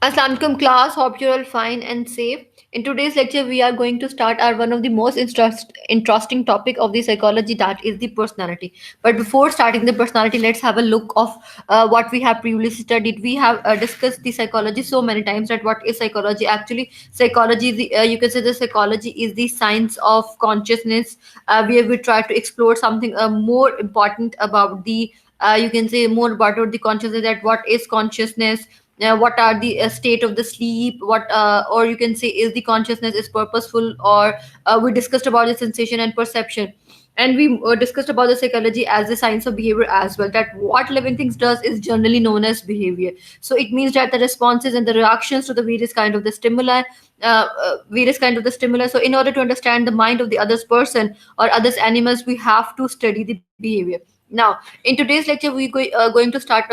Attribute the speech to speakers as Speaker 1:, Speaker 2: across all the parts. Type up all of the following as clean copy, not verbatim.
Speaker 1: Assalamualaikum class, hope you're all fine and safe. In today's lecture, we are going to start our one of the most interesting topic of the psychology, that is the personality. But before starting the personality, let's have a look of what we have previously studied. We have discussed the psychology so many times that what is psychology? Actually, psychology, you can say the psychology is the science of consciousness, where we try to explore something more important about the you can say more about the consciousness, that what is consciousness, what are the state of the sleep, what or you can say is the consciousness is purposeful, or we discussed about the sensation and perception, and we discussed about the psychology as the science of behavior as well, that what living things does is generally known as behavior. So it means that the responses and the reactions to the various kind of the stimuli. So in order to understand the mind of the other person or others animals, we have to study the behavior. Now, in today's lecture, going to start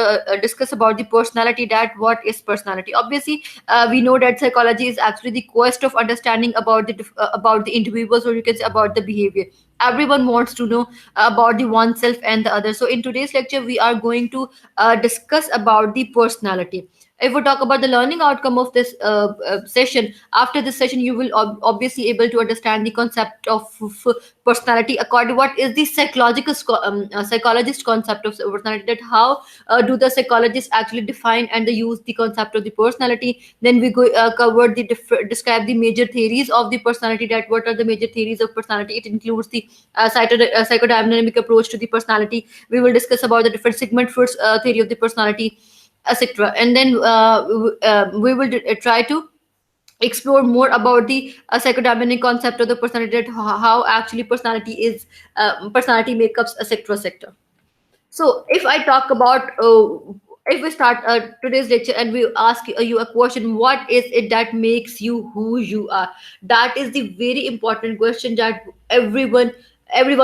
Speaker 1: discuss about the personality. That what is personality? Obviously, we know that psychology is actually the quest of understanding about about the individuals, or you can say about the behavior. Everyone wants to know about the oneself and the other. So in today's lecture, we are going to discuss about the personality. If we talk about the learning outcome of this session, after this session you will obviously able to understand the concept of personality according what is the psychologist concept of personality, that how do the psychologists actually define and they use the concept of the personality. Then we go cover the describe the major theories of the personality, that what are the major theories of personality. It includes the psychodynamic approach to the personality. We will discuss about the different segment first theory of the personality, etc. And then we will try to explore more about the psychodynamic concept of the personality, that how actually personality makeups, etc, etc. So if I talk about if we start today's lecture and we ask you a question, what is it that makes you who you are? That is the very important question that every one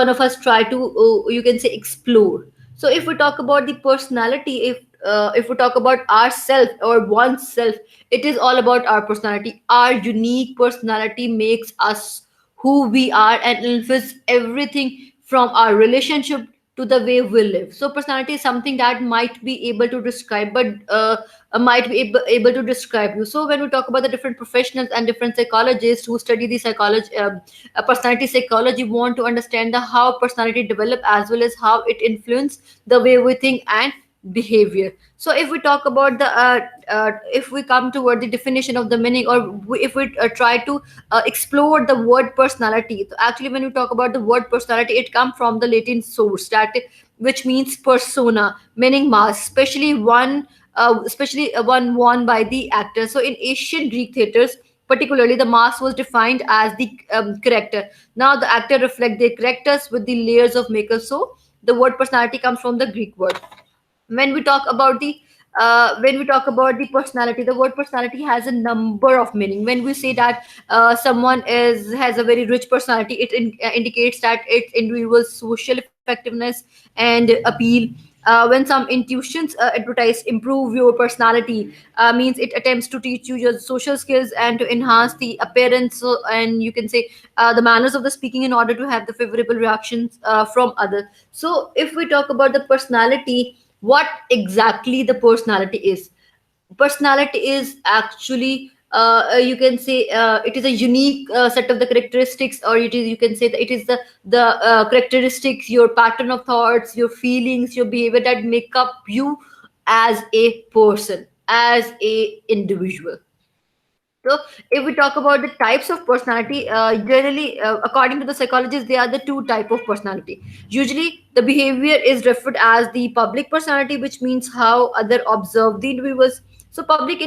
Speaker 1: of us try to you can say explore. So if we talk about the personality, if we talk about ourself or oneself, it is all about our personality. Our unique personality makes us who we are and influence everything from our relationship to the way we live. So personality is something that might be able to describe, but might be able to describe you. So when we talk about the different professionals and different psychologists who study the psychology, personality psychology, want to understand the how personality develop as well as how it influence the way we think and behavior. So if we talk about the if we come toward the definition of the meaning, or if we try to explore the word personality. So actually, when we talk about the word personality, it comes from the Latin source, that which means persona, meaning mask, especially one worn by the actor. So in ancient Greek theaters, particularly, the mask was defined as the character. Now the actor reflect their characters with the layers of makeup. So the word personality comes from the Greek word. When we talk about the personality, the word personality has a number of meaning. When we say that someone is has a very rich personality, it indicates that its individual's social effectiveness and appeal. When some intuitions advertise improve your personality, means it attempts to teach you your social skills and to enhance the appearance, and you can say the manners of the speaking in order to have the favorable reactions from others. So if we talk about the personality, what exactly the personality is? Personality is actually you can say it is a unique set of the characteristics, or it is, you can say that it is the characteristics, your pattern of thoughts, your feelings, your behavior that make up you as a person, as a individual. So, if we talk about the types of personality, generally, according to the psychologists, there are the two type of personality. Usually, the behavior is referred as the public personality, which means how other observe the individuals. So, public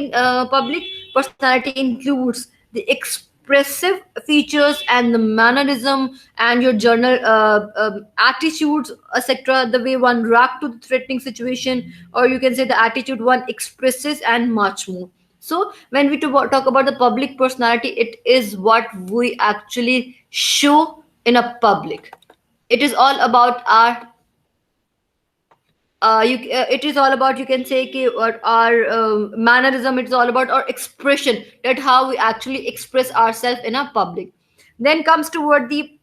Speaker 1: personality includes the expressive features and the mannerism and your general attitudes, etc. The way one react to the threatening situation, or you can say the attitude one expresses, and much more. So when we talk about the public personality, it is what we actually show in a public. It is all about our it is all about, you can say कि, or our mannerism. It's all about our expression, that how we actually express ourselves in a public. Then comes toward the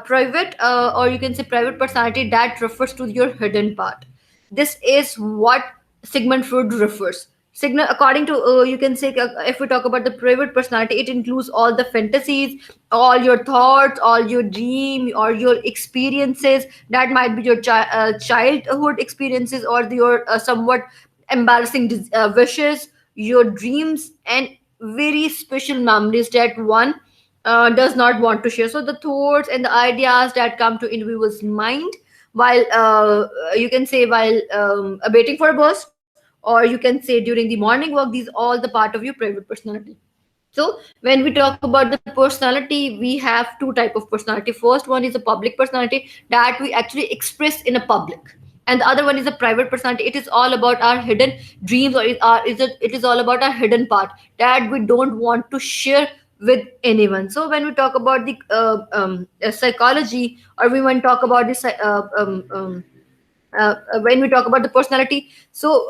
Speaker 1: private or you can say private personality, that refers to your hidden part. This is what Sigmund Freud refers. Signal, according to you can say, if we talk about the private personality, it includes all the fantasies, all your thoughts, all your dream, or your experiences. That might be your childhood experiences, or your somewhat embarrassing wishes, your dreams, and very special memories that one does not want to share. So the thoughts and the ideas that come to individual's mind while you can say while waiting for a bus, or you can say during the morning walk, these all the part of your private personality. So when we talk about the personality, we have two type of personality. First one is a public personality that we actually express in a public, and the other one is a private personality. It is all about our hidden dreams, or it is all about our hidden part that we don't want to share with anyone. So when we talk about the psychology, or we want to talk about the when we talk about the personality, so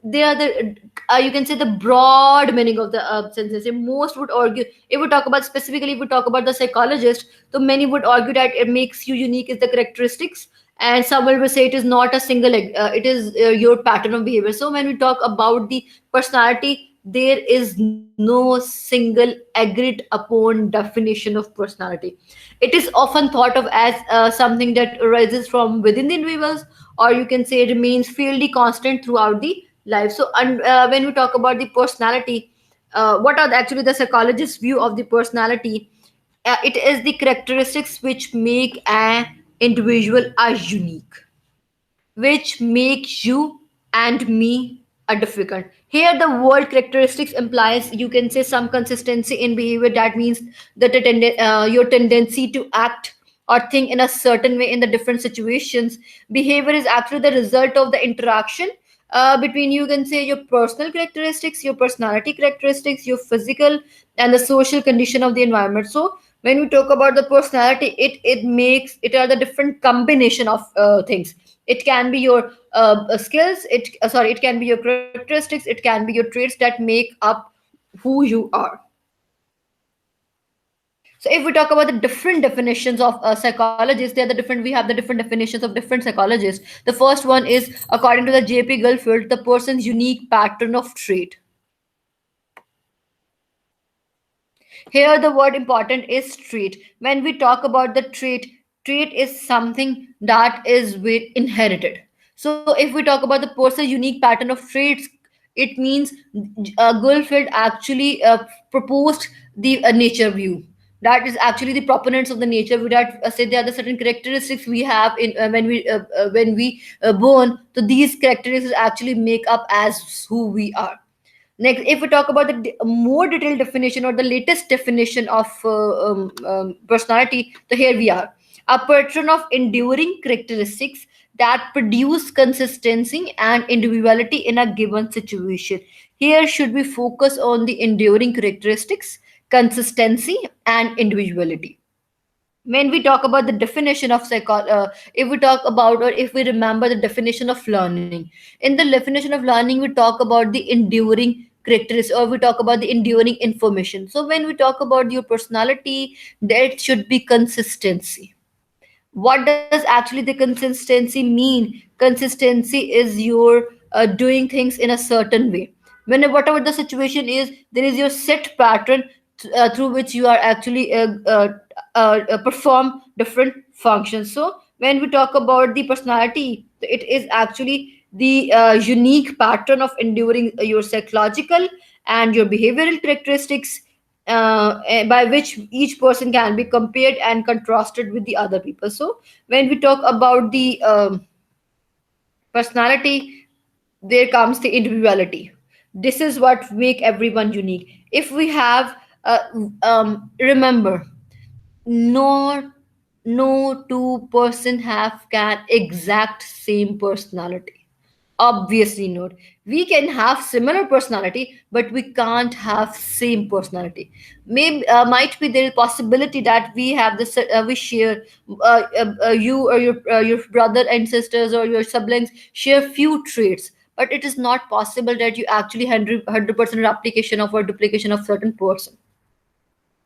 Speaker 1: they are the you can say the broad meaning of the senses. Most would argue, if we talk about specifically, if we talk about the psychologist, so many would argue that it makes you unique is the characteristics, and some will say it is not a single it is your pattern of behavior. So when we talk about the personality, there is no single agreed upon definition of personality. It is often thought of as something that arises from within the individuals, or you can say remains fairly constant throughout the life. So when we talk about the personality, what are actually the psychologist's view of the personality? It is the characteristics which make an individual as unique, which makes you and me a difficult. Here, the word characteristics implies, you can say, some consistency in behavior. That means that your tendency to act or think in a certain way in the different situations. Behavior is actually the result of the interaction between, you can say, your personal characteristics, your personality characteristics, your physical and the social condition of the environment. So when we talk about the personality, it makes it are the different combination of things. It can be your skills, it can be your characteristics, it can be your traits that make up who you are. So if we talk about the different definitions of psychologists, they are the different. We have the different definitions of different psychologists. The first one is, according to the J.P. Gulfield, the person's unique pattern of trait. Here, the word important is trait. When we talk about the trait, trait is something that is with inherited. So, if we talk about the person's unique pattern of traits, it means Goldfield actually proposed the nature view. That is actually the proponents of the nature view that say there are the certain characteristics we have in when we born. So these characteristics actually make up as who we are. Next, if we talk about the more detailed definition or the latest definition of personality, so here we are. A pattern of enduring characteristics that produce consistency and individuality in a given situation. Here should we focus on the enduring characteristics, consistency, and individuality. When we talk about the definition of if we talk about, or if we remember the definition of learning, in the definition of learning we talk about the enduring characteristics, or we talk about the enduring information. So when we talk about your personality, that should be consistency. What does actually the consistency mean? Consistency is your doing things in a certain way. When whatever the situation is, there is your set pattern through which you are actually perform different functions. So when we talk about the personality, it is actually the unique pattern of enduring your psychological and your behavioral characteristics, by which each person can be compared and contrasted with the other people. So when we talk about the personality, there comes the individuality. This is what make everyone unique. If we have remember, no no two person have can exact same personality. Obviously not. We can have similar personality, but we can't have same personality. Maybe might be there possibility that we have this we share you or your brother and sisters or your siblings share few traits, but it is not possible that you actually 100% replication of or duplication of certain person.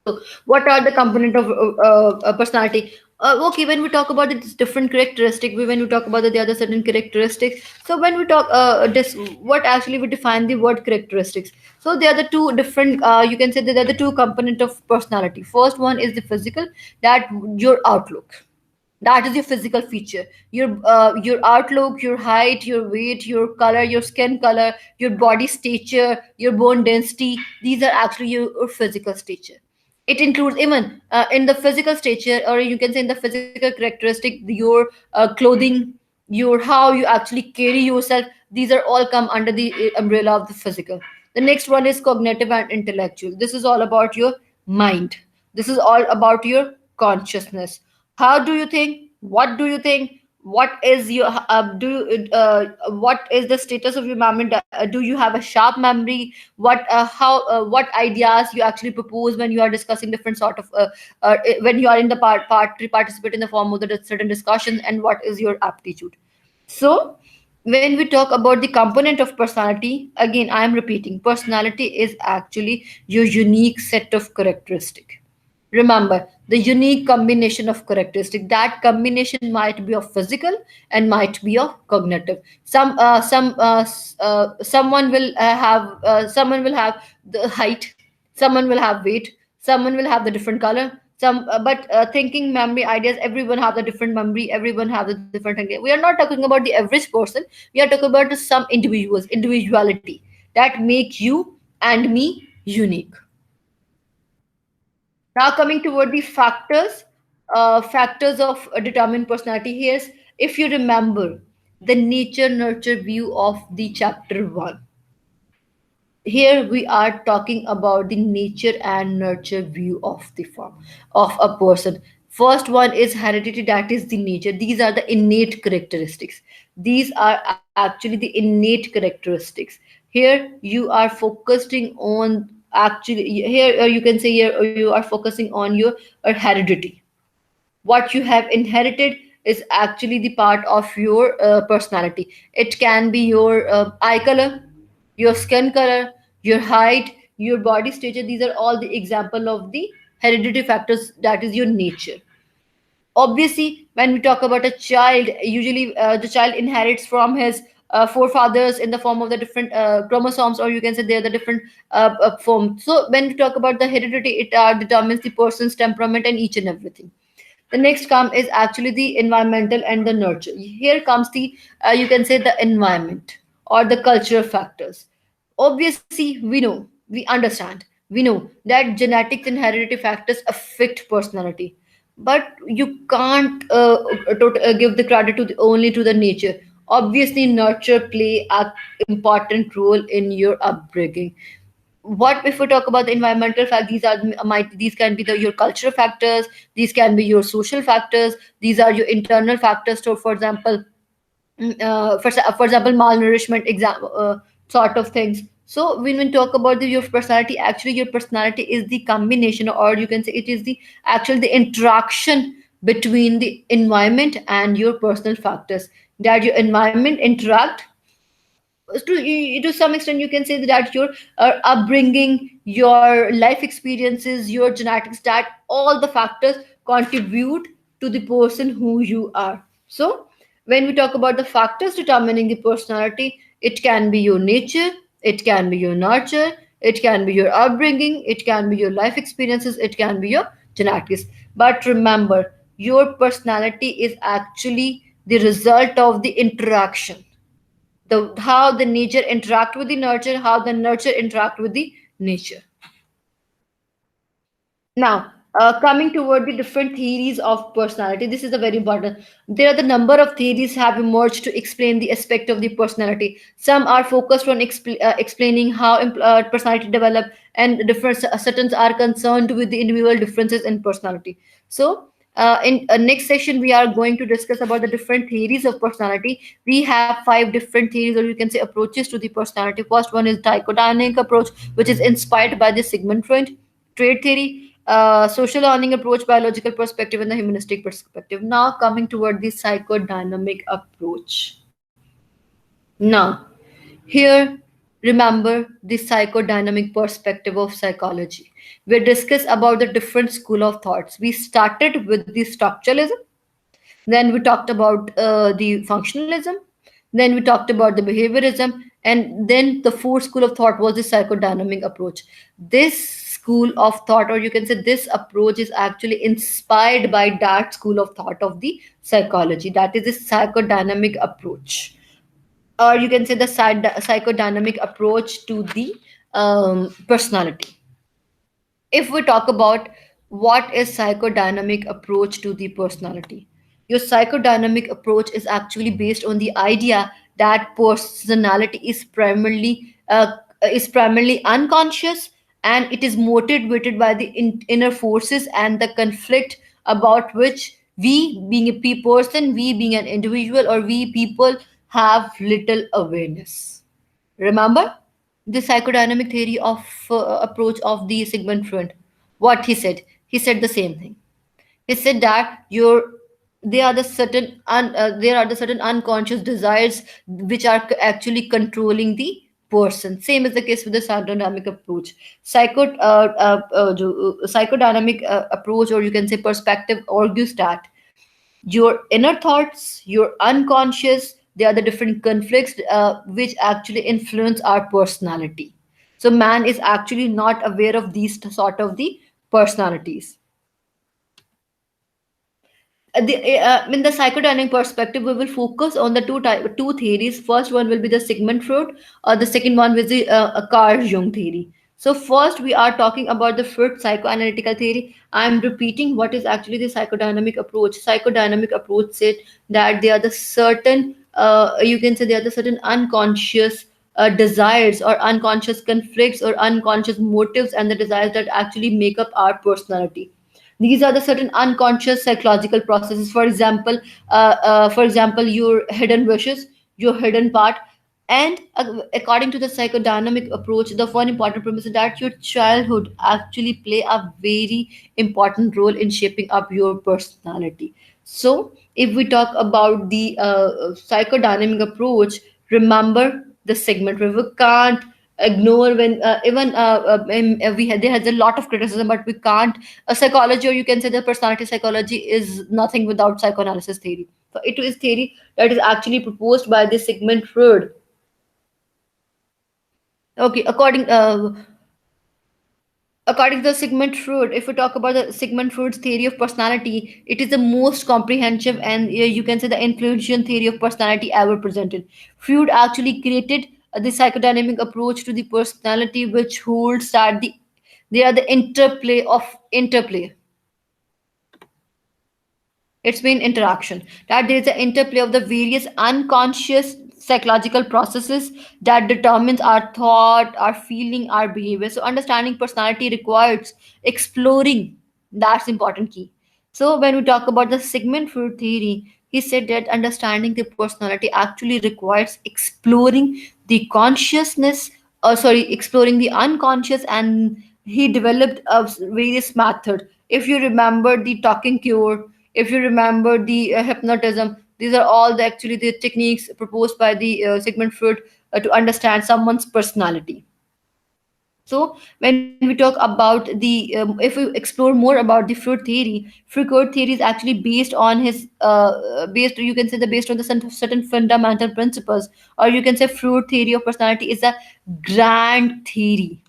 Speaker 1: So, what are the component of personality? Okay, when we talk about the different characteristic, when we talk about the other certain characteristics, so when we talk what actually we define the word characteristics. So they are the two different, you can say that they are the two component of personality. First one is the physical, that your outlook, that is your physical feature, your outlook, your height, your weight, your color, your skin color, your body stature, your bone density. These are actually your physical stature. It includes even in the physical stature, or you can say in the physical characteristic, your clothing, your how you actually carry yourself. These are all come under the umbrella of the physical. The next one is cognitive and intellectual. This is all about your mind. This is all about your consciousness. How do you think? What do you think? What is your what is the status of your memory? Do you have a sharp memory? What ideas you actually propose when you are discussing different sort of when you are in the participate in the form of the certain discussions, and what is your aptitude? So when we talk about the component of personality, again I am repeating, personality is actually your unique set of characteristic. Remember, the unique combination of characteristic. That combination might be of physical and might be of cognitive. Someone will have the height, someone will have weight, someone will have the different color. But thinking, memory, ideas, everyone have the different memory, everyone have the different idea. We are not talking about the average person. We are talking about some individuality that make you and me unique. Now coming toward the factors of determined personality. Here's, if you remember the nature nurture view of the chapter one. Here we are talking about the nature and nurture view of the form of a person. First one is heredity, that is the nature. These are the innate characteristics. These are actually the innate characteristics. Here you are focusing on, actually here you can say here you are focusing on your heredity. What you have inherited is actually the part of your personality. It can be your eye color, your skin color, your height, your body stature. These are all the example of the hereditary factors, that is your nature. Obviously, when we talk about a child, usually the child inherits from his forefathers in the form of the different chromosomes, or you can say they are the different form. So when we talk about the heredity, it determines the person's temperament and each and everything. The next come is actually the environmental and the nurture. Here comes the you can say the environment or the cultural factors. Obviously, we understand, we know that genetics and hereditary factors affect personality, but you can't give the credit to only to the nature. Obviously, nurture play a important role in your upbringing. What if we talk about the environmental fact? These are might these can be your cultural factors, these can be your social factors, these are your internal factors. So for example, for example, malnourishment example, sort of things. So when we talk about your personality, actually your personality is the combination, or you can say it is the actual the interaction between the environment and your personal factors. That your environment interact to some extent, you can say that your upbringing, your life experiences, your genetics, that all the factors contribute to the person who you are. So when we talk about the factors determining the personality, it can be your nature, it can be your nurture, it can be your upbringing, it can be your life experiences, it can be your genetics. But remember, your personality is actually the result of the interaction, the how the nature interact with the nurture, how the nurture interact with the nature. Now, coming toward the different theories of personality, this is a very important. There are the number of theories have emerged to explain the aspect of the personality. Some are focused on explaining how personality develop, and different certain are concerned with the individual differences in personality. So, in next session, we are going to discuss about the different theories of personality. We have five different theories, or you can say approaches to the personality. First one is psychodynamic approach, which is inspired by the Sigmund Freud. Trait theory, social learning approach, biological perspective, and the humanistic perspective. Now, coming toward the psychodynamic approach. Now, here, remember the psychodynamic perspective of psychology. We discussed about the different school of thoughts. We started with the structuralism, then we talked about the functionalism, then we talked about the behaviorism, and then the fourth school of thought was the psychodynamic approach. This school of thought, or you can say this approach, is actually inspired by that school of thought of the psychology. That is the psychodynamic approach, or you can say the psychodynamic approach to the personality. If we talk about what is psychodynamic approach to the personality, your psychodynamic approach is actually based on the idea that personality is primarily unconscious, and it is motivated by the inner forces and the conflict about which we being a person, we being an individual, or we people have little awareness. Remember the psychodynamic theory of approach of the Sigmund Freud? What he said? He said the same thing. He said that there are the certain unconscious desires which are actually controlling the person. Same is the case with the psychodynamic approach. Psychodynamic approach, or you can say perspective, argues that your inner thoughts, your unconscious, they are the different conflicts which actually influence our personality. So man is actually not aware of these sort of the personalities. In the psychodynamic perspective, we will focus on the two theories. First one will be the Sigmund Freud, or the second one will be Carl Jung theory. So first we are talking about the Freud psychoanalytical theory. I am repeating what is actually the psychodynamic approach. Psychodynamic approach said that they are the certain, you can say they are the certain unconscious desires or unconscious conflicts or unconscious motives and the desires that actually make up our personality. These are the certain unconscious psychological processes. For example, your hidden wishes, your hidden part. And according to the psychodynamic approach, the one important premise is that your childhood actually play a very important role in shaping up your personality. So if we talk about the psychodynamic approach, remember the segment where we can't ignore when even we had there has a lot of criticism, but we can't psychology, or you can say the personality psychology, is nothing without psychoanalysis theory. So it is theory that is actually proposed by the Sigmund Freud. Okay, according to the Sigmund Freud, if we talk about the Sigmund Freud's theory of personality, it is the most comprehensive and you can say the influential theory of personality ever presented. Freud actually created the psychodynamic approach to the personality, which holds that they are the interplay. It's been interaction, that there is an interplay of the various unconscious psychological processes that determines our thought, our feeling, our behavior. So understanding personality requires exploring. That's important key. So when we talk about the Sigmund Freud theory, he said that understanding the personality actually requires exploring the consciousness, exploring the unconscious, and he developed a various method. If you remember the talking cure, if you remember the hypnotism, these are all actually the techniques proposed by the Sigmund Freud to understand someone's personality. So when we talk about the if we explore more about the Freud theory is actually based on his based, you can say, the based on the certain fundamental principles, or you can say Freud theory of personality is a grand theory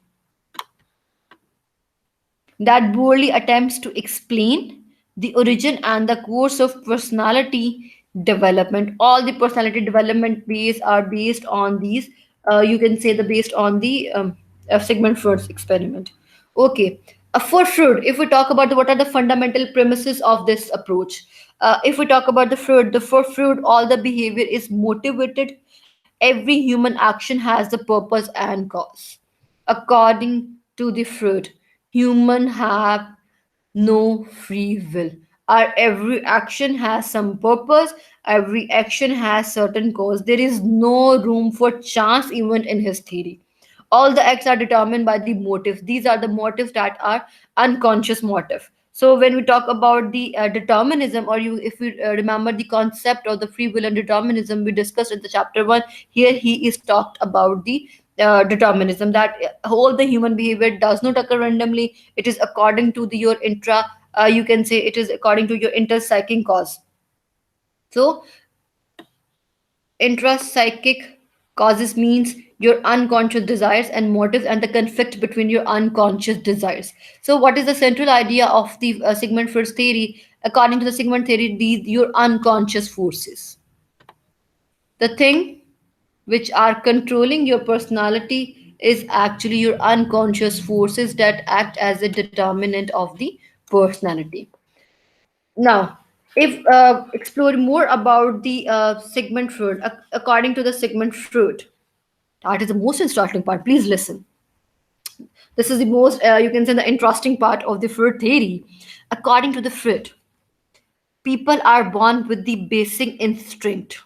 Speaker 1: that boldly attempts to explain the origin and the course of personality development. All the personality development base are based on these. You can say the based on the Sigmund Freud's experiment. Okay, for Freud, if we talk about what are the fundamental premises of this approach, if we talk about the for Freud, all the behavior is motivated. Every human action has the purpose and cause. According to the Freud, human have no free will. Our every action has some purpose, every action has certain cause. There is no room for chance even in his theory. All the acts are determined by the motives. These are the motives that are unconscious motive. So when we talk about the determinism, or you if we remember the concept of the free will and determinism we discussed in the chapter 1, here he is talked about the determinism, that whole the human behavior does not occur randomly. It is according to the your intra, you can say it is according to your interpsychic cause. So intrapsychic causes means your unconscious desires and motives and the conflict between your unconscious desires. So what is the central idea of the Sigmund Freud's theory? According to the Sigmund theory, these your unconscious forces, the thing which are controlling your personality, is actually your unconscious forces that act as a determinant of the personality. Now, if explore more about the Sigmund Freud, according to the Sigmund Freud, that is the most interesting part. Please listen. This is the most, you can say, the interesting part of the Freud theory. According to the Freud, people are born with the basic instinct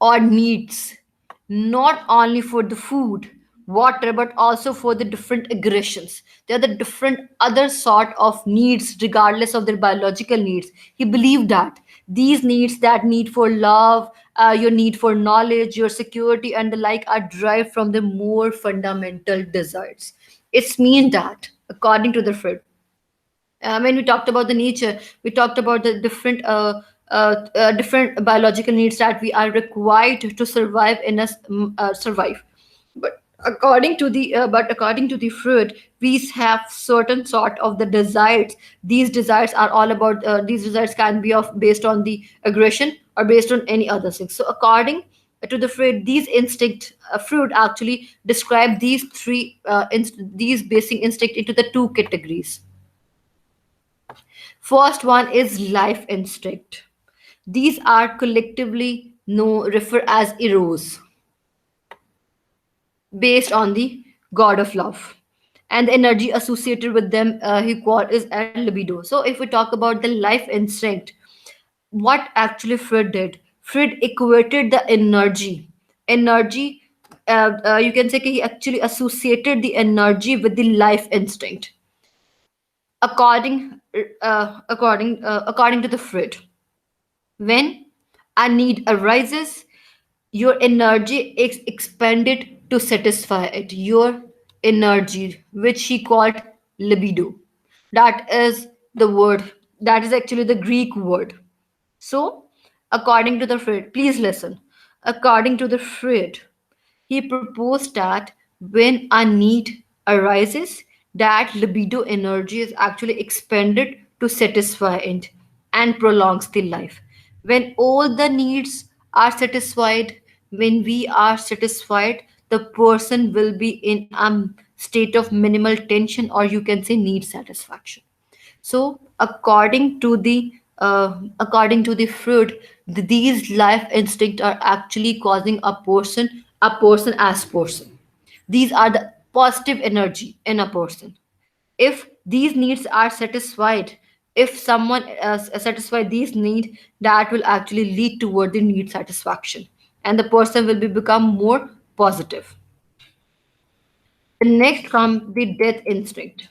Speaker 1: or needs, not only for the food, water, but also for the different aggressions. There are the different other sort of needs regardless of their biological needs. He believed that these needs, that need for love, your need for knowledge, your security and the like, are derived from the more fundamental desires. It's mean that according to the Freud, when we talked about the nature, we talked about the different different biological needs that we are required to survive in us, survive. But according to the Freud, we have certain sort of the desires. These desires are all about, these desires can be of based on the aggression or based on any other thing. So according to the Freud, these instinct, Freud actually describe these three these basic instinct into the two categories. First one is life instinct. These are collectively refer as eros, based on the god of love. And the energy associated with them, he called is and libido. So if we talk about the life instinct, what actually Freud did? Freud equated the energy. You can say he actually associated the energy with the life instinct. According to the Freud, when a need arises, your energy is expended to satisfy it. Your energy, which he called libido, that is the word, that is actually the Greek word. So, according to the Freud, please listen. According to the Freud, he proposed that when a need arises, that libido energy is actually expended to satisfy it and prolongs the life. When all the needs are satisfied, when we are satisfied, the person will be in a state of minimal tension, or you can say need satisfaction. So, according to the Freud, these life instincts are actually causing a person as person. These are the positive energy in a person. If these needs are satisfied, if someone satisfy these needs, that will actually lead toward the need satisfaction, and the person will be become more positive. The next comes the death instinct.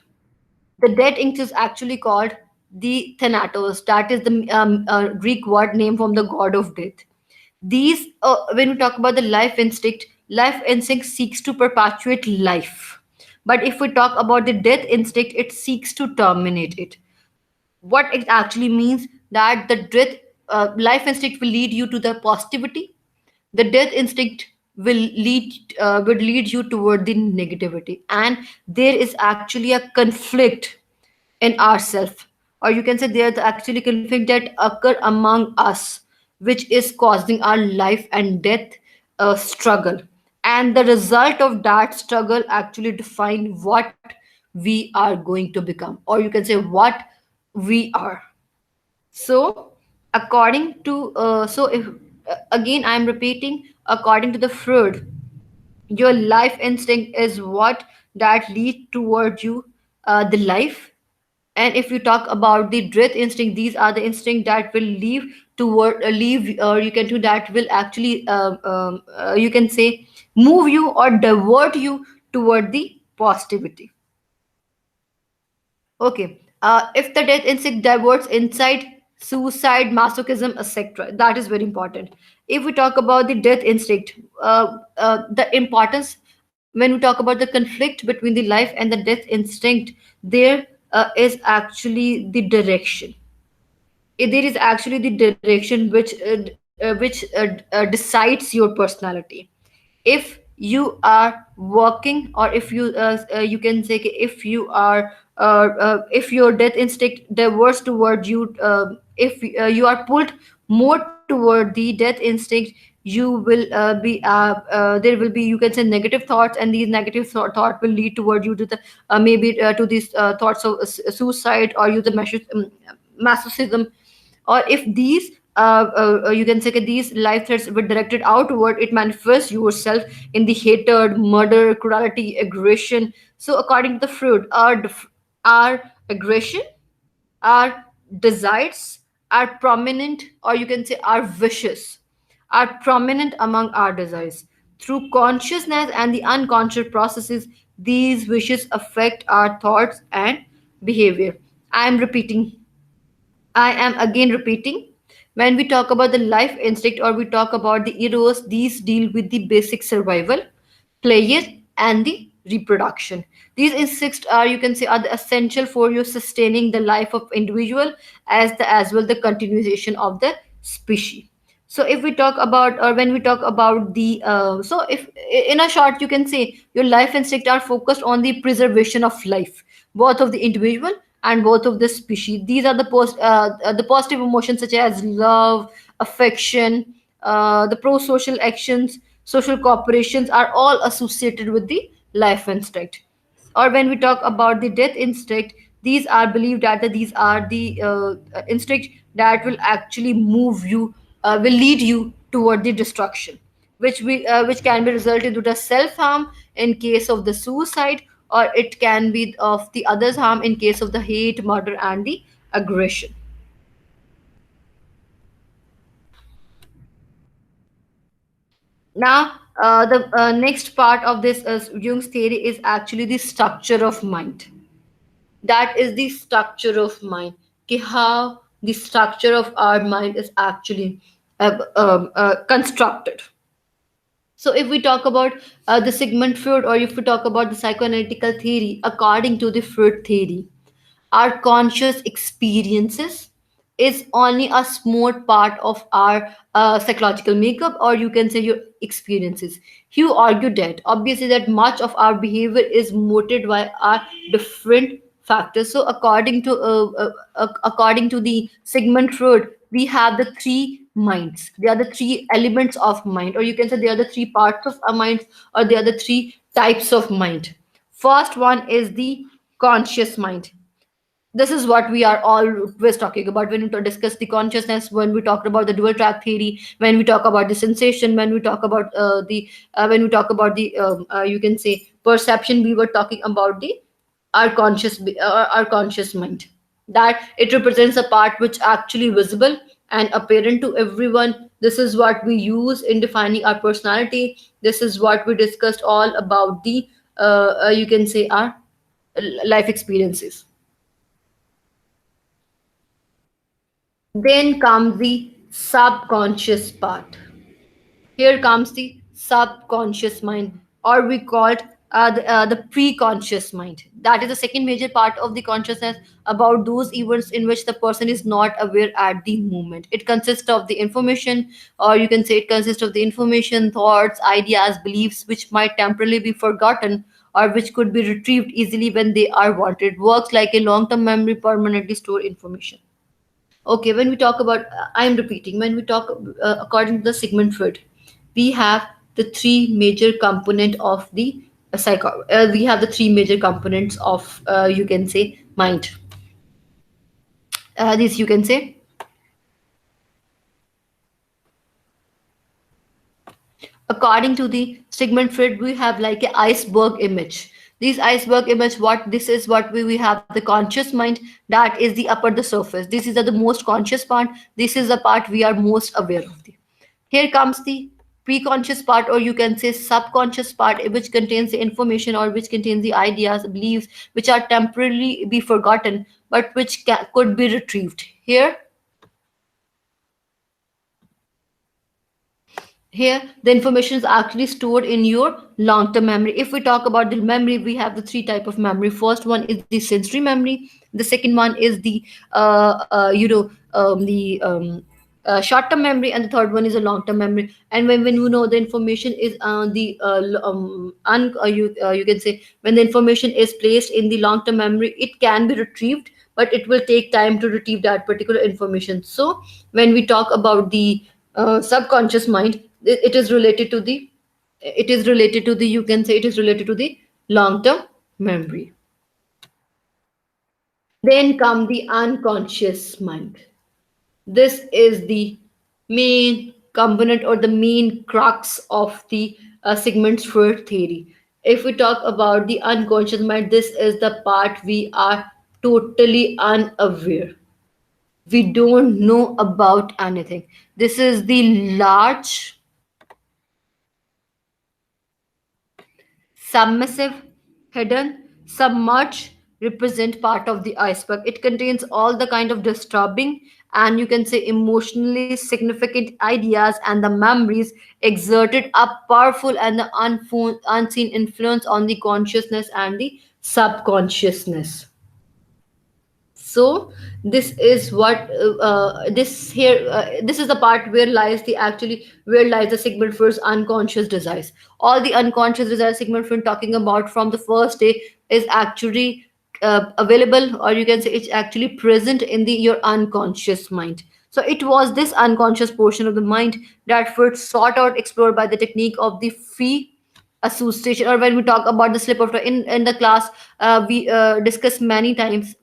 Speaker 1: The dead ink is actually called the Thanatos. That is the Greek word name from the god of death. These, when we talk about the life instinct seeks to perpetuate life. But if we talk about the death instinct, it seeks to terminate it. What it actually means, that the death life instinct will lead you to the positivity, the death instinct would lead you toward the negativity, and there is actually a conflict in ourself, or you can say there's actually conflict that occur among us, which is causing our life and death struggle, and the result of that struggle actually define what we are going to become, or you can say what we are. So, according to if again I am repeating, according to the Freud, your life instinct is what that lead toward you the life. And if you talk about the dread instinct, these are the instinct that will leave, or you can do that will actually you can say move you or divert you toward the positivity. Okay. If the death instinct diverts inside suicide, masochism, etc., that is very important. If we talk about the death instinct, the importance When we talk about the conflict between the life and the death instinct, there is actually the direction. There is actually the direction which decides your personality. If you are working, or if you can say कि if you are if your death instinct diverts toward you, if you are pulled more toward the death instinct, you will there will be, you can say, negative thoughts, and these negative thought will lead toward you to the maybe to these thoughts of suicide, or you the masochism. Or if these you can say that these life threats were directed outward, it manifests yourself in the hatred, murder, cruelty, aggression. So according to the Freud, our aggression, our desires are prominent, or you can say our wishes are prominent among our desires. Through consciousness and the unconscious processes, these wishes affect our thoughts and behavior. I am repeating, I am again repeating. When we talk about the life instinct, or we talk about the eros, these deal with the basic survival, play, and the reproduction. These instincts are, you can say, are the essential for you sustaining the life of individual, as well the continuation of the species. So if we talk about, or when we talk about the so if in a short, you can say your life instinct are focused on the preservation of life, both of the individual and both of the species. These are the positive emotions such as love, affection, the pro-social actions, social cooperations are all associated with the life instinct. Or when we talk about the death instinct, these are believed that these are the instinct that will actually move you, will lead you toward the destruction, which can be resulted to the self harm in case of the suicide, or it can be of the others harm in case of the hate, murder, and the aggression. Now, the next part of this Jung's theory is actually the structure of mind. That is the structure of mind. कि how the structure of our mind is actually constructed. So, if we talk about the Sigmund Freud, or if we talk about the psychoanalytical theory, according to the Freud theory, our conscious experiences is only a small part of our psychological makeup, or you can say your experiences. You argue that obviously that much of our behavior is motivated by our different factors. So according to the Sigmund Freud, we have the three minds. They are the three elements of mind, or you can say they are the three parts of our mind, or they are the three types of mind. First one is the conscious mind. This is what we are always talking about when we discuss the consciousness, when we talked about the dual track theory, when we talk about the sensation, when we talk about the when we talk about the you can say perception, we were talking about the our conscious mind, that it represents a part which actually visible and apparent to everyone. This is what we use in defining our personality. This is what we discussed all about the you can say our life experiences. Then comes the subconscious part. Here comes the subconscious mind, or we call it the pre-conscious mind. That is the second major part of the consciousness, about those events in which the person is not aware at the moment. It consists of the information, or you can say it consists of the information, thoughts, ideas, beliefs, which might temporarily be forgotten, or which could be retrieved easily when they are wanted. Works like a long-term memory, permanently store information. Okay, when we talk about, I'm repeating, when we talk according to the Sigmund Freud, we have the three major component of the we have the three major components of you can say mind. This you can say, according to the Sigmund Freud, we have like a iceberg image. This iceberg image, what this is, what we have the conscious mind, that is the upper the surface. This is the most conscious part. This is the part we are most aware of. Here comes the pre-conscious part, or you can say subconscious part, which contains the information, or which contains the ideas, beliefs, which are temporarily be forgotten, but which could be retrieved. Here here the information is actually stored in your long term memory. If we talk about the memory, we have the three type of memory. First one is the sensory memory, the second one is the short term memory, and the third one is a long term memory. And when you know the information is the you can say when the information is placed in the long term memory, it can be retrieved, but it will take time to retrieve that particular information. So when we talk about the subconscious mind, it is related to the, you can say it is related to the long term memory. Then come the unconscious mind. This is the main component or the main crux of the Sigmund Freud theory. If we talk about the unconscious mind, this is the part we are totally unaware. We don't know about anything. This is the large, submissive, hidden, submerged, represent part of the iceberg. It contains all the kind of disturbing and you can say emotionally significant ideas and the memories exerted a powerful and the unseen influence on the consciousness and the subconsciousness. So this is what this is the part where lies the actually where lies the Sigmund Freud's unconscious desires. All the unconscious desires Sigmund Freud talking about from the first day is actually available, or you can say it's actually present in the your unconscious mind. So it was this unconscious portion of the mind that Freud sought out explored by the technique of the free association. Or when we talk about the slip of tongue in the class, we discuss many times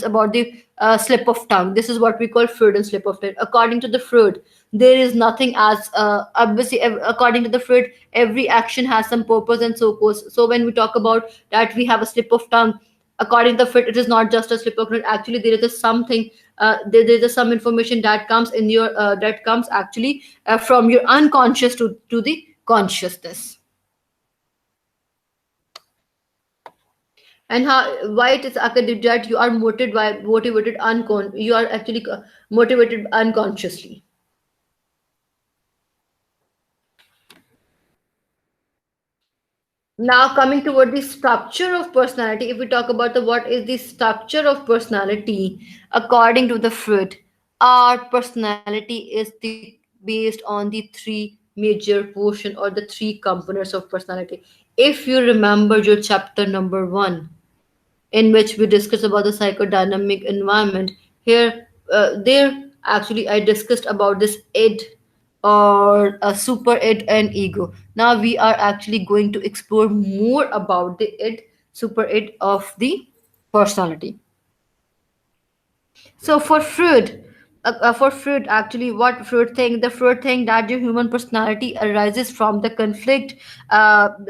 Speaker 1: about the slip of tongue. This is what we call Freudian slip of tongue. According to the Freud, there is nothing as obviously according to the Freud, every action has some purpose and so forth. So when we talk about that we have a slip of tongue, according to the Freud, it is not just a slip of tongue. Actually there is a something, there is a some information that comes in your that comes actually from your unconscious to the consciousness. And how, why it is academic that you are you are actually motivated unconsciously. Now coming toward the structure of personality, if we talk about the what is the structure of personality, according to the Freud, our personality is the based on the three major portion or the three components of personality. If you remember your chapter number 1, in which we discuss about the psychodynamic environment. Here, there actually I discussed about this id or a super id and ego. Now we are actually going to explore more about the id, super id of the personality. So for Freud, actually, what Freud think? The Freud think that the human personality arises from the conflict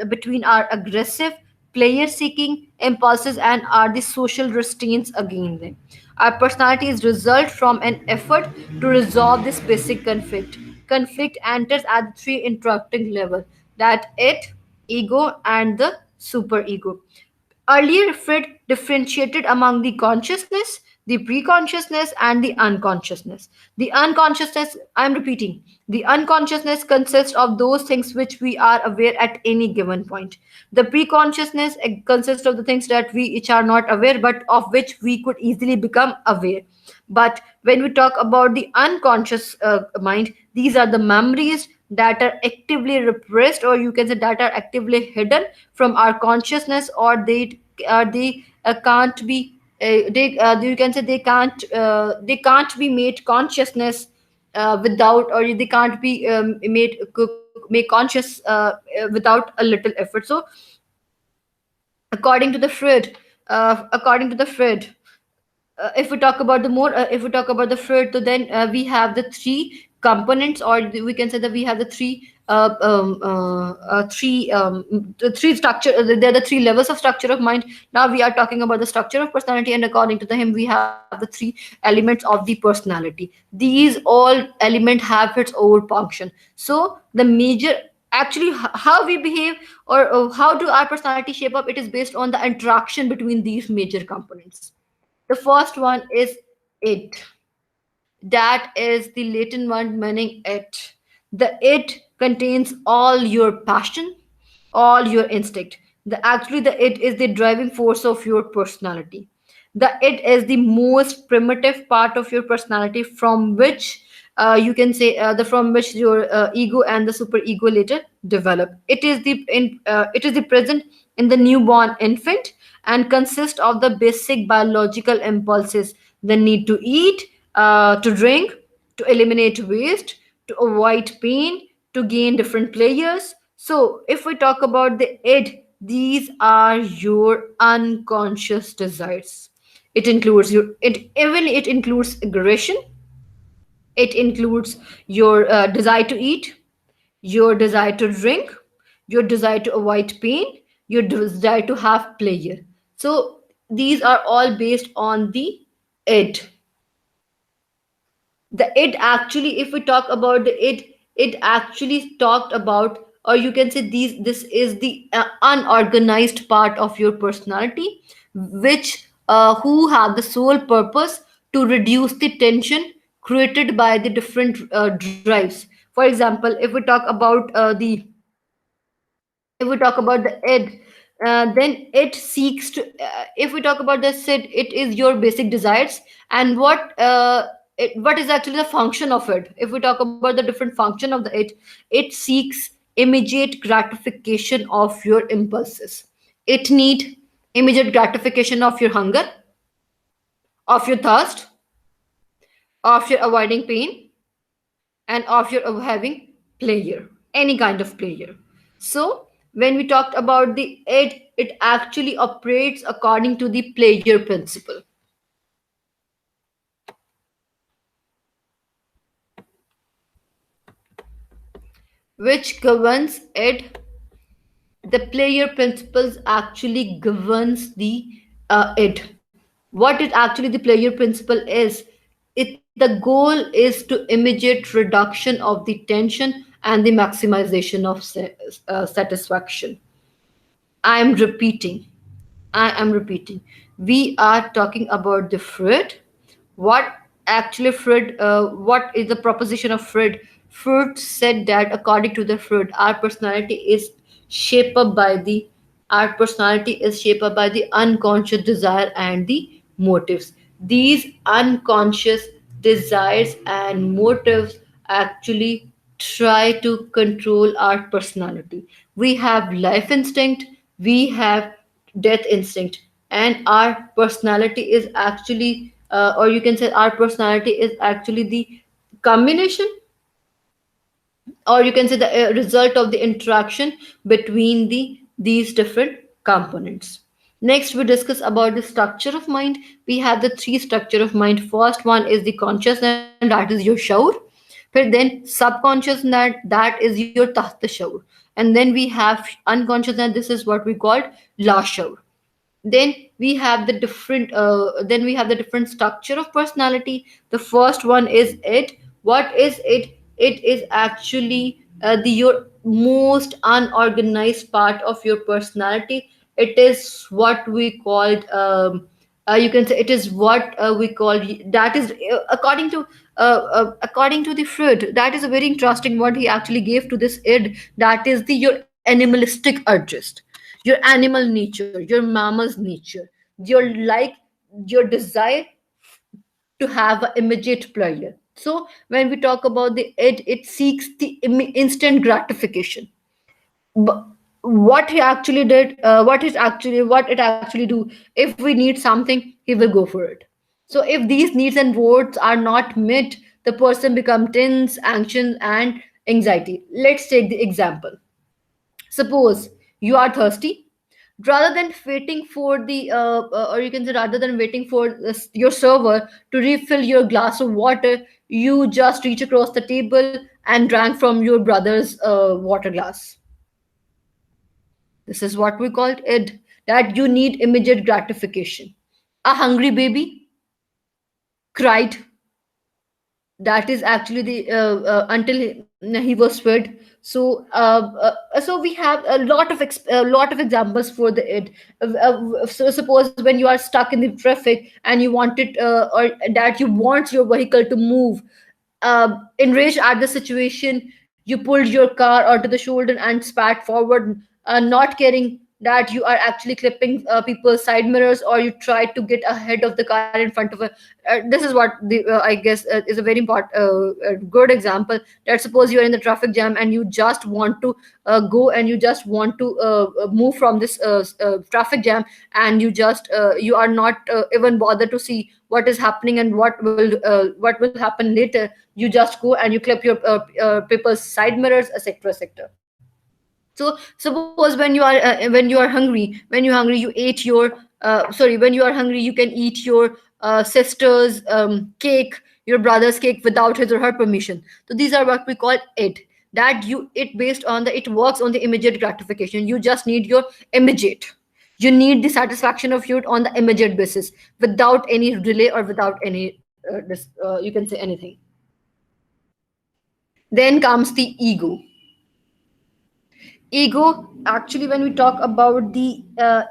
Speaker 1: between our aggressive, player-seeking impulses and are the social restraints against them. Our personality is result from an effort to resolve this basic conflict. Conflict enters at the three interacting level, that it, ego, and the superego. Earlier, Freud differentiated among the consciousness, the preconsciousness, and the unconsciousness. The unconsciousness, I'm repeating, the unconsciousness consists of those things which we are aware at any given point. The preconsciousness consists of the things that we which are not aware, but of which we could easily become aware. But when we talk about the unconscious mind, these are the memories that are actively repressed, or you can say that are actively hidden from our consciousness, or they can't be they you can say they can't be made consciousness without, or they can't be make conscious without a little effort. So according to the Freud, according to the Freud, if we talk about the more if we talk about the Freud, so then we have the three components, or we can say that we have the three structure. There are the three levels of structure of mind. Now we are talking about the structure of personality, and according to the him, we have the three elements of the personality. These all element have its own function. So the major actually how we behave, or how do our personality shape up, it is based on the interaction between these major components. The first one is it. That is the Latin word meaning it. The it contains all your passion, all your instinct. The it is the driving force of your personality. The it is the most primitive part of your personality, from which you can say the from which your ego and the super ego later develop. It is the present in the newborn infant and consists of the basic biological impulses: the need to eat, to drink, to eliminate waste, to avoid pain, to gain different players. So, if we talk about the id, these are your unconscious desires. It includes aggression. It includes your desire to eat, your desire to drink, your desire to avoid pain, your desire to have pleasure. So these are all based on the id. The it actually, if we talk about the it actually talked about, or you can say these this is the unorganized part of your personality, which who have the sole purpose to reduce the tension created by the different drives. For example, if we talk about the if we talk about the id, then it seeks to if we talk about the sid, it is your basic desires. And what is actually the function of it? If we talk about the different function of the it seeks immediate gratification of your impulses. It need immediate gratification of your hunger, of your thirst, of your avoiding pain, and of your of having pleasure, any kind of pleasure. So when we talked about the it actually operates according to the pleasure principle, which governs it. The pleasure principles actually governs the it. What is actually the pleasure principle is, it the goal is to immediate reduction of the tension and the maximization of satisfaction. I am repeating. I am repeating. We are talking about the Freud. What actually Freud? What is the proposition of Freud? Freud said that according to the Freud, shaped up by the our personality is shaped up by the unconscious desire and the motives. These unconscious desires and motives actually try to control our personality. We have life instinct, we have death instinct, and our personality is actually, or you can say, our personality is actually the combination, or you can say the result of the interaction between these different components. Next we discuss about the structure of mind. We have the three structure of mind. First one is the conscious, and that is your shaur. Then subconscious, and that is your tahta shaur. And then we have unconscious, and this is what we called la shaur. Then we have the different structure of personality. The first one is it. What is it? It is actually the your most unorganized part of your personality. It is what we called you can say it is what we call, that is according to the Freud, that is a very interesting what he actually gave to this id, that is the your animalistic urges, your animal nature, your mammal's nature, your like your desire to have an immediate pleasure. So when we talk about the it seeks the instant gratification. But what it actually do, if we need something, he will go for it. So if these needs and wants are not met, the person become tense, anxious, and anxiety. Let's take the example. Suppose you are thirsty. Rather than waiting for the or you can say rather than waiting for your server to refill your glass of water, you just reach across the table and drank from your brother's water glass. This is what we called id, that you need immediate gratification. A hungry baby cried. That is actually the until he was fed. So so we have a lot of examples for the id. So suppose when you are stuck in the traffic and you want it or that you want your vehicle to move, enraged at the situation, You pulled your car onto the shoulder and spat forward, not caring that you are actually clipping people's side mirrors, or you tried to get ahead of the car in front of a. This is what the I guess is a very important, good example. That suppose you are in the traffic jam and you just want to go, and you just want to move from this traffic jam, and you are not even bothered to see what is happening and what will happen later. You just go and you clip your people's side mirrors, etc., etc. So suppose when you are hungry, you ate your sorry when you are hungry, you can eat your sister's cake, your brother's cake, without his or her permission. So these are what we call it. That you it based on the it works on the immediate gratification. You just need your immediate. You need the satisfaction of food on the immediate basis, without any delay or without any you can say anything. Then comes the ego. Actually, when we talk about the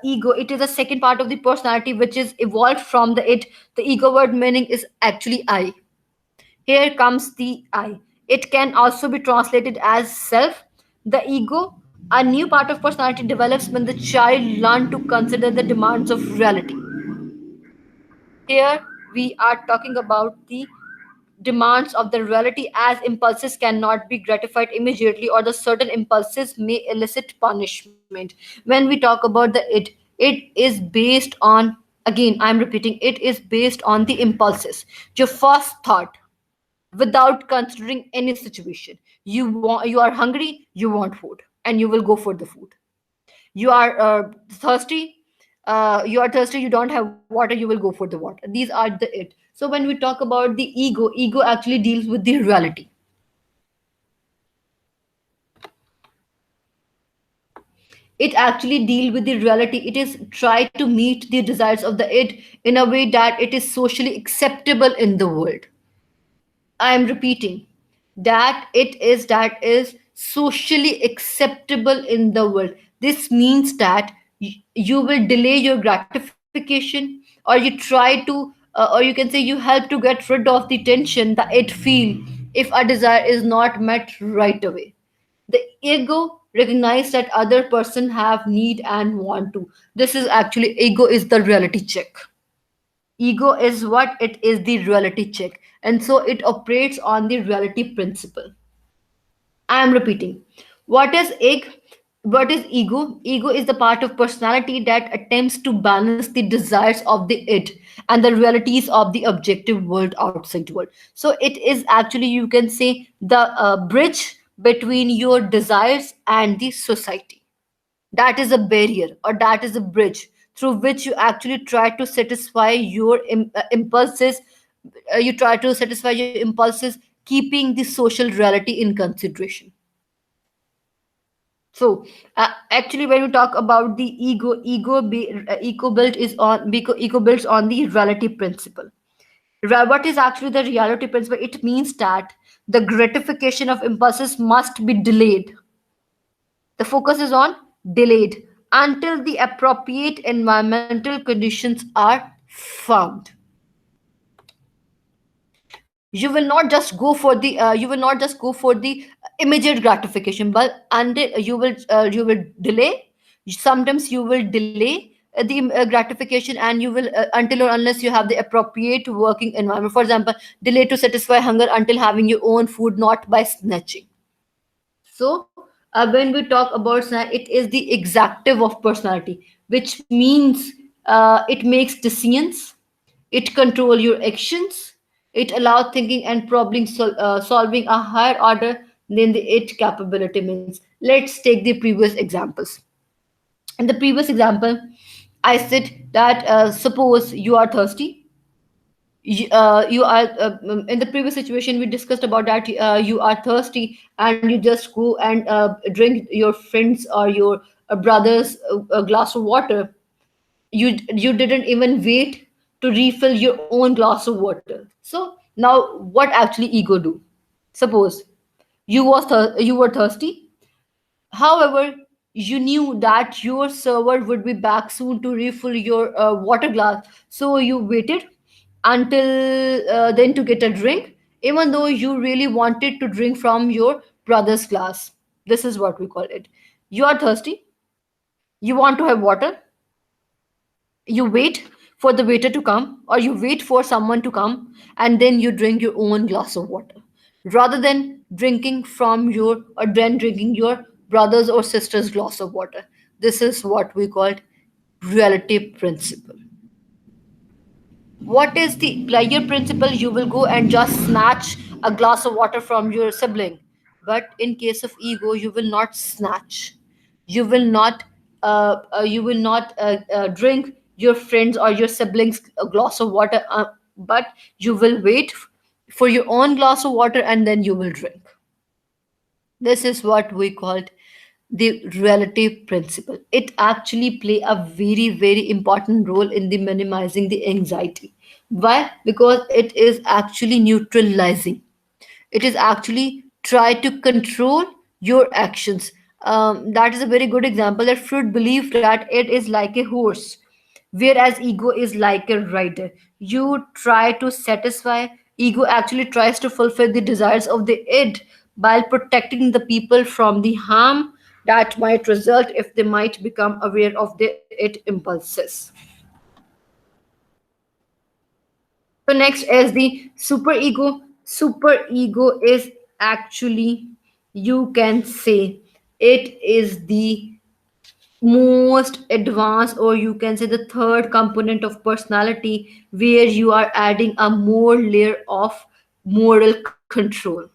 Speaker 1: ego, it is a second part of the personality which is evolved from the it. The ego word meaning is actually I. Here comes the I. It can also be translated as self. The ego, a new part of personality, develops when the child learns to consider the demands of reality. Here we are talking about the demands of the reality, as impulses cannot be gratified immediately, or the certain impulses may elicit punishment. When we talk about the it is based on, again I'm repeating, it is based on the impulses. Your first thought, without considering any situation. You are hungry, you want food, and you will go for the food. You are thirsty, you don't have water, you will go for the water. These are the it. So when we talk about the ego actually deals with the reality. It actually deal with the reality. It is try to meet the desires of the it in a way that it is socially acceptable in the world. I am repeating that is socially acceptable in the world. This means that you will delay your gratification, or you try to, or you can say you help to get rid of the tension that it feel if a desire is not met right away. The ego recognize that other person have need and want to. This is actually ego is the reality check. Ego is what it is, the reality check, and so it operates on the reality principle. I am repeating, what is ego? Ego is the part of personality that attempts to balance the desires of the it and the realities of the objective world, outside world. So it is actually, you can say, the bridge between your desires and the society. That is a barrier, or that is a bridge through which you actually try to satisfy your impulses. You try to satisfy your impulses, keeping the social reality in consideration. So actually when we talk about the ego built is on ego builds on the reality principle. What is actually the reality principle? It means that the gratification of impulses must be delayed. The focus is on delayed until the appropriate environmental conditions are found. You will not just go for the immediate gratification, but until you will delay. Sometimes you will delay the gratification, and you will until or unless you have the appropriate working environment. For example, delay to satisfy hunger until having your own food, not by snatching. So, when we talk about it is the exactive of personality, which means it makes decisions, it control your actions, it allow thinking and problem solving a higher order than the it capability means. Let's take the previous examples. In the previous example, I said that suppose you are thirsty. You are in the previous situation we discussed about that you are thirsty and you just go and drink your friends or your brother's a glass of water. You didn't even wait to refill your own glass of water. So now what actually ego do? Suppose you were thirsty. However, you knew that your server would be back soon to refill your water glass, so you waited until then to get a drink, even though you really wanted to drink from your brother's glass. This is what we call it. You are thirsty, you want to have water, you wait for the waiter to come, or you wait for someone to come, and then you drink your own glass of water rather than drinking from your or then drinking your brother's or sister's glass of water. This is what we call relative principle. What is the player principle? You will go and just snatch a glass of water from your sibling. But in case of ego, you will not snatch. You will not. Drink your friends or your siblings a glass of water. But you will wait for your own glass of water and then you will drink. This is what we called the relative principle. It actually play a very very important role in the minimizing the anxiety. Why? Because it is actually neutralizing. It is actually try to control your actions. That is a very good example that fruit believe that it is like a horse, whereas ego is like a rider. You try to satisfy, ego actually tries to fulfill the desires of the id while protecting the people from the harm that might result if they might become aware of their id impulses. So next is the superego. Superego is actually, you can say, it is the most advanced, or you can say the third component of personality, where you are adding a more layer of moral control.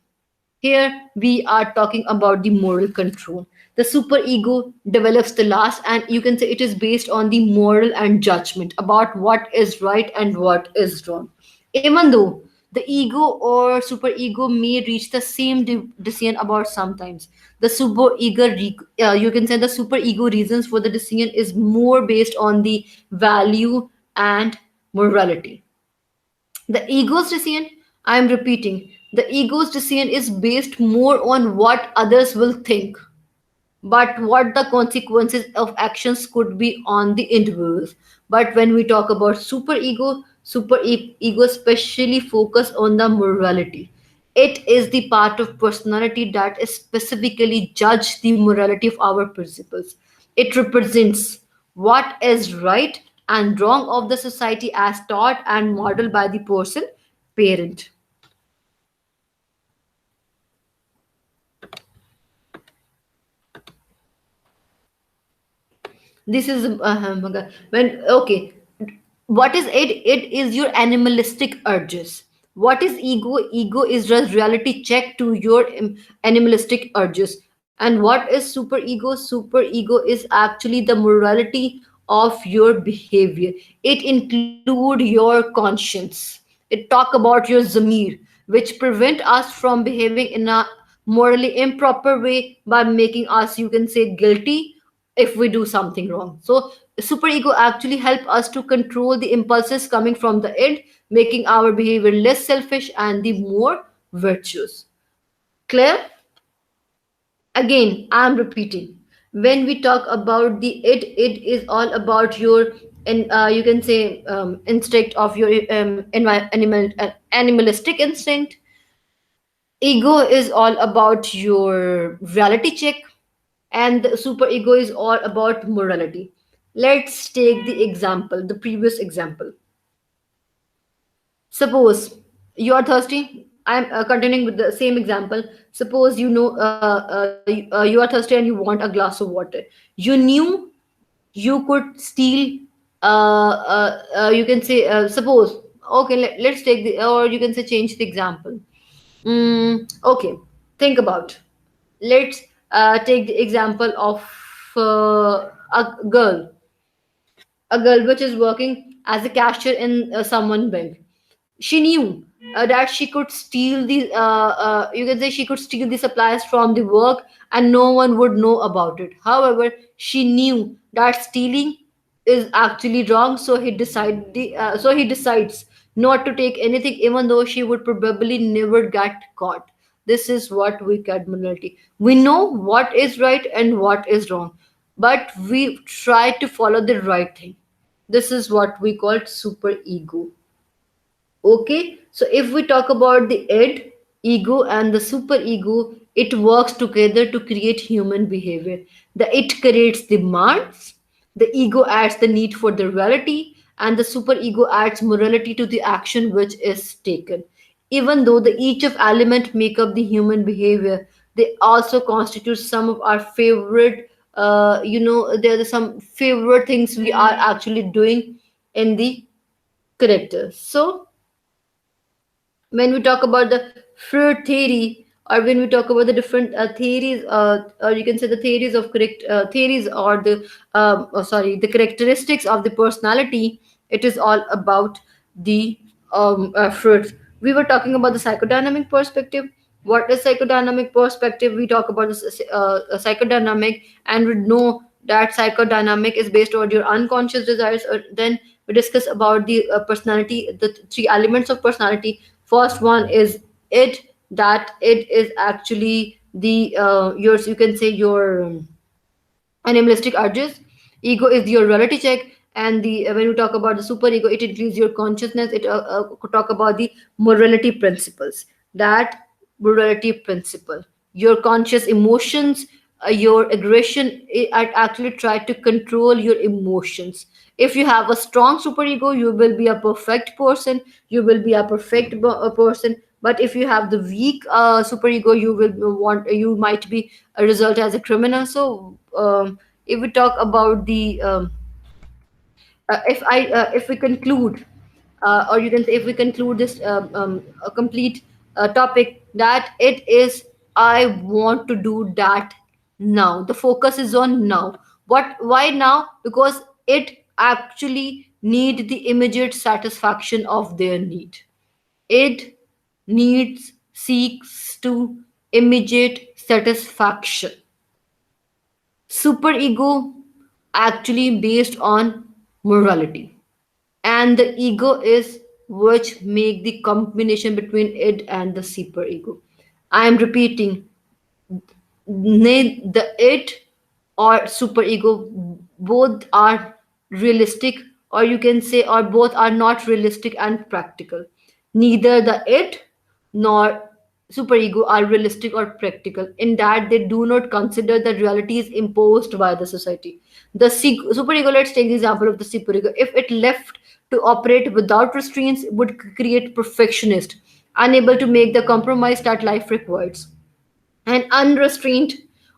Speaker 1: Here we are talking about the moral control. The superego develops the last, and you can say it is based on the moral and judgment about what is right and what is wrong. Even though the ego or superego may reach the same decision about sometimes, the you can say the superego reasons for the decision is more based on the value and morality. The ego's decision, I am repeating, the ego's decision is based more on what others will think, but what the consequences of actions could be on the individuals. But when we talk about ego especially focus on the morality. It is the part of personality that is specifically judge the morality of our principles. It represents what is right and wrong of the society as taught and modeled by the person parent. This is when okay. What is it? It is your animalistic urges. What is ego? Ego is just reality check to your animalistic urges. And what is super ego? Super ego is actually the morality of your behavior. It include your conscience. It talk about your zamir, which prevent us from behaving in a morally improper way by making us, you can say, guilty if we do something wrong. So superego actually help us to control the impulses coming from the id, making our behavior less selfish and the more virtuous. Clear? Again, I'm repeating. When we talk about the it is all about your, and you can say instinct of your animalistic instinct. Ego is all about your reality check, and the superego is all about morality. Let's take the example, the previous example. Suppose you are thirsty. I'm continuing with the same example. Suppose you are thirsty and you want a glass of water. You knew you could steal. You can say suppose. Okay, let's take the, or you can say change the example. Okay, think about. Let's take the example of a girl, a girl which is working as a cashier in someone bank. She knew that she could steal the you can say she could steal the supplies from the work and no one would know about it. However, she knew that stealing is actually wrong, so he decides not to take anything even though she would probably never get caught. This is what we call morality. We know what is right and what is wrong, but we try to follow the right thing. This is what we call super ego. Okay, so if we talk about the id, ego and the superego, it works together to create human behavior. The it creates demands, the ego adds the need for the reality, and the superego adds morality to the action which is taken. Even though the each of element make up the human behavior, they also constitute some of our favorite, there are some favorite things we are actually doing in the character. So when we talk about the Freud theory, or when we talk about the different theories, or you can say the theories of correct theories, or the the characteristics of the personality, it is all about the Freud. We were talking about the psychodynamic perspective. What is psychodynamic perspective? We talk about this psychodynamic, and we know that psychodynamic is based on your unconscious desires. Or then we discuss about the personality, the three elements of personality. First one is it, that it is actually the yours, you can say your animalistic urges. Ego is your reality check, and the when we talk about the superego, it includes your consciousness. It could talk about the morality principles. That morality principle, your conscious emotions, your aggression. It actually try to control your emotions. If you have a strong superego, you will be a perfect person. You will be a perfect person. But if you have the weak superego, you might be a result as a criminal. So if we talk about the if we conclude, or you can say if we conclude this a complete topic, that it is, I want to do that now. The focus is on now. What? Why now? Because it actually need the immediate satisfaction of their need. It needs, seeks to immediate satisfaction. Superego actually based on morality, and the ego is which make the combination between it and the superego. I am repeating, the it or superego, both are realistic, or you can say, or both are not realistic and practical. Neither the it nor superego are realistic or practical, in that they do not consider the realities imposed by the society. The superego, let's take the example of the superego. If it left to operate without restraints, it would create perfectionist, unable to make the compromise that life requires. And unrestrained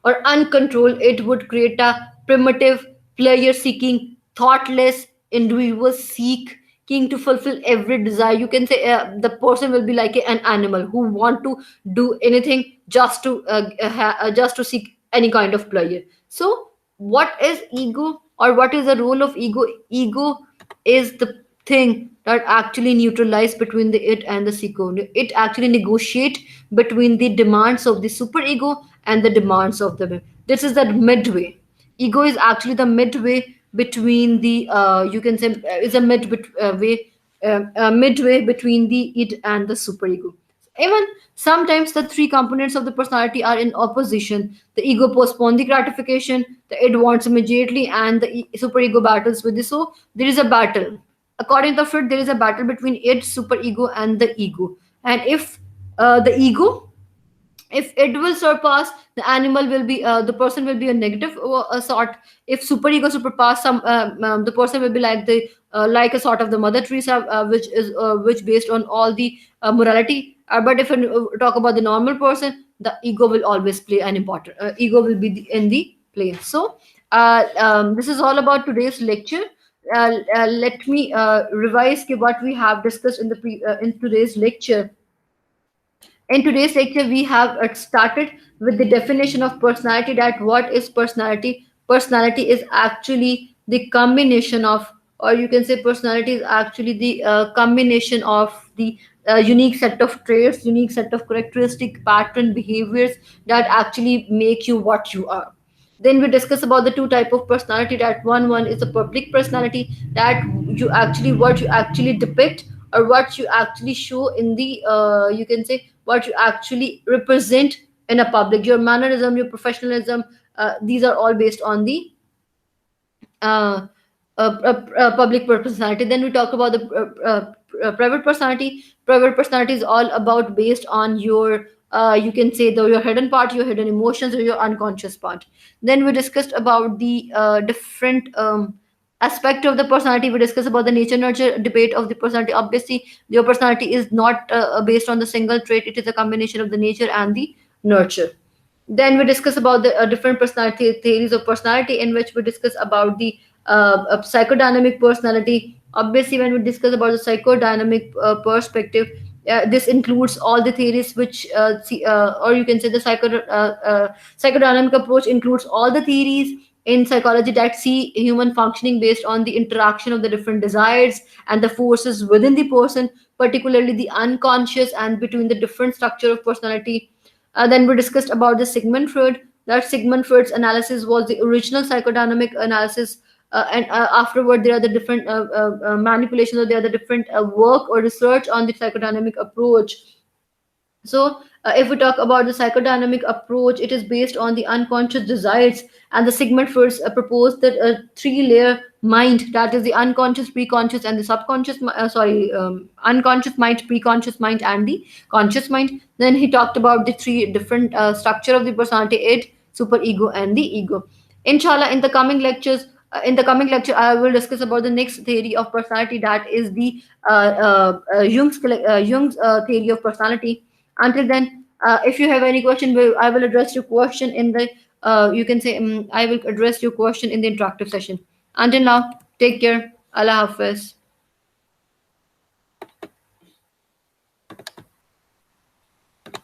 Speaker 1: or uncontrolled, it would create a primitive, player seeking, thoughtless individual seeking to fulfill every desire. You can say the person will be like an animal who want to do anything just to seek any kind of pleasure. So what is ego, or what is the role of ego? Ego is the thing that actually neutralize between the it and the psycho. It actually negotiate between the demands of the superego and the demands of the. This is that midway. Ego is actually the midway between the you can say is a midway between the it and the superego. Even sometimes the three components of the personality are in opposition. The ego postpones the gratification, the id wants immediately, and the superego battles with this. So there is a battle. According to Freud, there is a battle between id, superego, and the ego. And if the ego, if it will surpass, the animal will be the person will be a negative sort. If superego surpass the person will be like the like a sort of the mother teresa, which based on all the morality. But if we talk about the normal person, the ego will always play an important ego will be in the play. So this is all about today's lecture. Let me revise what we have discussed in the in today's lecture. In today's lecture, we have started with the definition of personality. That what is personality? Personality is actually the combination of, or you can say, personality is actually the combination of the unique set of traits, unique set of characteristic pattern behaviors that actually make you what you are. Then we discuss about the two type of personality. That one is a public personality, that you actually what you actually depict, or what you actually show in the you can say what you actually represent in a public, your mannerism, your professionalism. These are all based on the uh, public personality. Then we talk about the private personality. Private personality is all about based on your you can say your hidden part, your hidden emotions, or your unconscious part. Then we discussed about the different aspect of the personality. We discussed about the nature nurture debate of the personality. Obviously your personality is not based on the single trait, it is a combination of the nature and the nurture. Then we discuss about the different personality theories of personality, in which we discuss about the psychodynamic personality. Obviously, when we discuss about the psychodynamic perspective, this includes all the theories which, or you can say the psychodynamic approach includes all the theories in psychology that see human functioning based on the interaction of the different desires and the forces within the person, particularly the unconscious and between the different structure of personality. Then we discussed about the Sigmund Freud. That Sigmund Freud's analysis was the original psychodynamic analysis, and afterward there are the different manipulations, or there are the different work or research on the psychodynamic approach. So, if we talk about the psychodynamic approach, it is based on the unconscious desires, and the Sigmund Freud proposed that a three-layer mind, that is the unconscious, preconscious, and the unconscious mind, preconscious mind, and the conscious mind. Then he talked about the three different structure of the personality: id, super ego, and the ego. Inshallah, in the coming lecture, I will discuss about the next theory of personality, that is the Jung's theory of personality. Until then, if you have any question, I will address your question in the you can say I will address your question in the interactive session. Until now, take care. Allah Hafiz.